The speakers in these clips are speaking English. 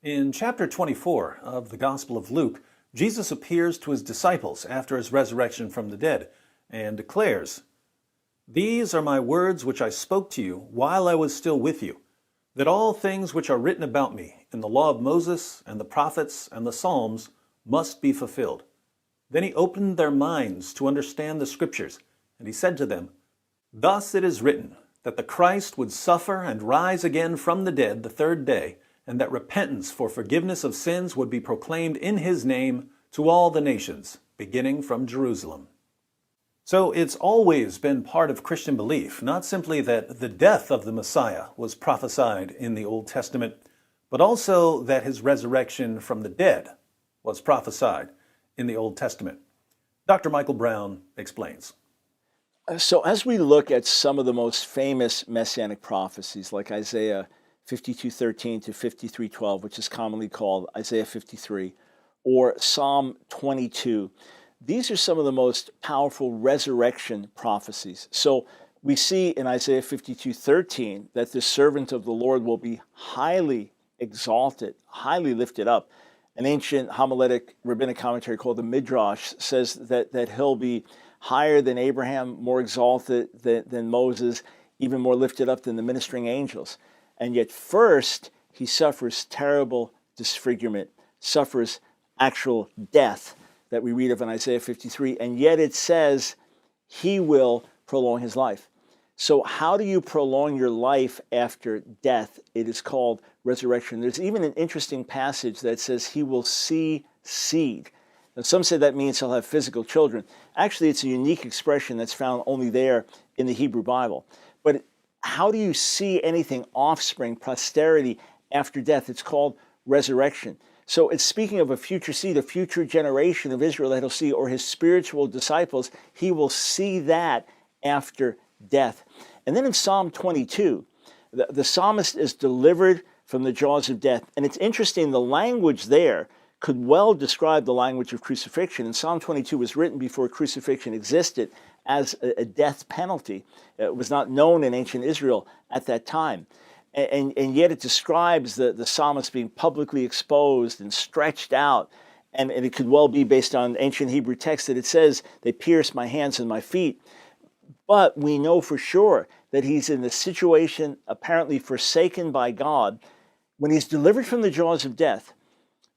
In chapter 24 of the Gospel of Luke, Jesus appears to his disciples after his resurrection from the dead and declares, "These are my words which I spoke to you while I was still with you, that all things which are written about me in the law of Moses and the prophets and the Psalms must be fulfilled." Then he opened their minds to understand the Scriptures, and he said to them, "Thus it is written, that the Christ would suffer and rise again from the dead the third day, and that repentance for forgiveness of sins would be proclaimed in his name to all the nations, beginning from Jerusalem." So it's always been part of Christian belief, not simply that the death of the Messiah was prophesied in the Old Testament, but also that his resurrection from the dead was prophesied in the Old Testament. Dr. Michael Brown explains. So as we look at some of the most famous messianic prophecies, like Isaiah 52:13 to 53:12, which is commonly called Isaiah 53, or Psalm 22, these are some of the most powerful resurrection prophecies. So we see in Isaiah 52:13 that the servant of the Lord will be highly exalted, highly lifted up. An ancient homiletic rabbinic commentary called the Midrash says that he'll be higher than Abraham, more exalted than Moses, even more lifted up than the ministering angels. And yet first, he suffers terrible disfigurement, suffers actual death that we read of in Isaiah 53, and yet it says he will prolong his life. So how do you prolong your life after death? It is called resurrection. There's even an interesting passage that says he will see seed. Now, some say that means he'll have physical children. Actually, it's a unique expression that's found only there in the Hebrew Bible. But how do you see anything, offspring, posterity, after death? It's called resurrection. So it's speaking of a future seed, a future generation of Israel that he'll see, or his spiritual disciples. He will see that after death. And then in Psalm 22, the psalmist is delivered from the jaws of death. And it's interesting, the language there could well describe the language of crucifixion. And Psalm 22 was written before crucifixion existed as a death penalty. It was not known in ancient Israel at that time. And yet it describes the psalmist being publicly exposed and stretched out. And it could well be based on ancient Hebrew text that it says, "They pierced my hands and my feet." But we know for sure that he's in the situation apparently forsaken by God. When he's delivered from the jaws of death,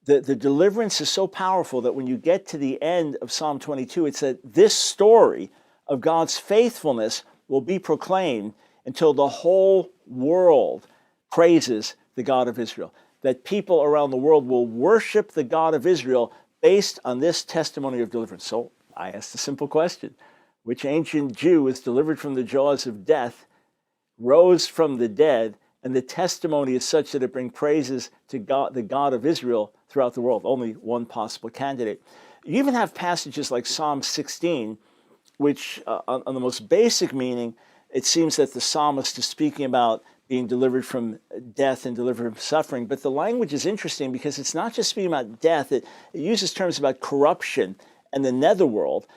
the deliverance is so powerful that when you get to the end of Psalm 22, it said this story of God's faithfulness will be proclaimed until the whole world praises the God of Israel. That people around the world will worship the God of Israel based on this testimony of deliverance. So I asked a simple question. Which ancient Jew was delivered from the jaws of death, rose from the dead, and the testimony is such that it brings praises to God, the God of Israel, throughout the world? Only one possible candidate. You even have passages like Psalm 16, which on the most basic meaning, it seems that the psalmist is speaking about being delivered from death and delivered from suffering. But the language is interesting because it's not just speaking about death. It uses terms about corruption and the netherworld.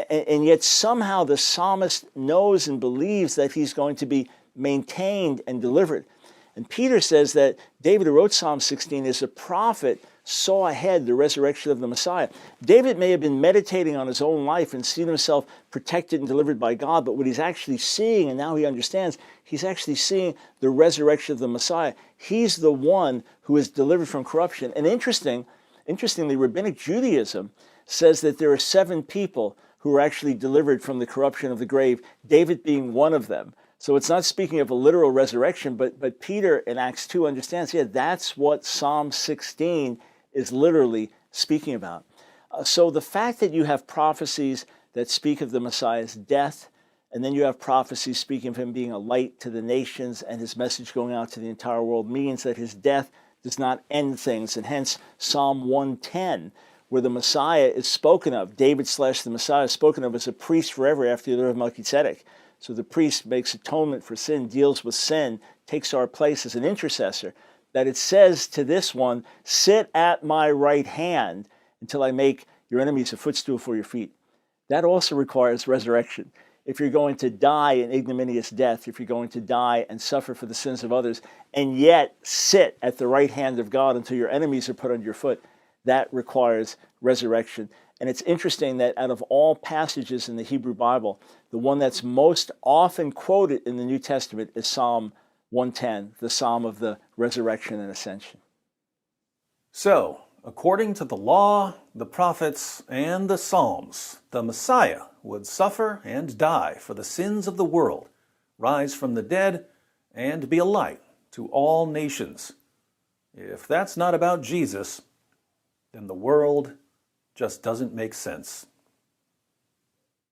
And yet somehow the psalmist knows and believes that he's going to be maintained and delivered. And Peter says that David, who wrote Psalm 16, as a prophet, saw ahead the resurrection of the Messiah. David may have been meditating on his own life and seen himself protected and delivered by God, but what he's actually seeing, and now he understands, he's actually seeing the resurrection of the Messiah. He's the one who is delivered from corruption. And interestingly, Rabbinic Judaism says that there are 7 people who were actually delivered from the corruption of the grave, David being one of them. So it's not speaking of a literal resurrection, but Peter in Acts 2 understands, that's what Psalm 16 is literally speaking about. So the fact that you have prophecies that speak of the Messiah's death, and then you have prophecies speaking of him being a light to the nations and his message going out to the entire world, means that his death does not end things. And hence Psalm 110, where the Messiah is spoken of, David/the Messiah is spoken of as a priest forever after the order of Melchizedek. So the priest makes atonement for sin, deals with sin, takes our place as an intercessor, that it says to this one, "Sit at my right hand until I make your enemies a footstool for your feet." That also requires resurrection. if you're going to die an ignominious death, if you're going to die and suffer for the sins of others, and yet sit at the right hand of God until your enemies are put under your foot, that requires resurrection. And it's interesting that out of all passages in the Hebrew Bible, the one that's most often quoted in the New Testament is Psalm 110, the Psalm of the resurrection and ascension. So, according to the law, the prophets, and the Psalms, the Messiah would suffer and die for the sins of the world, rise from the dead, and be a light to all nations. If that's not about Jesus, then the world just doesn't make sense.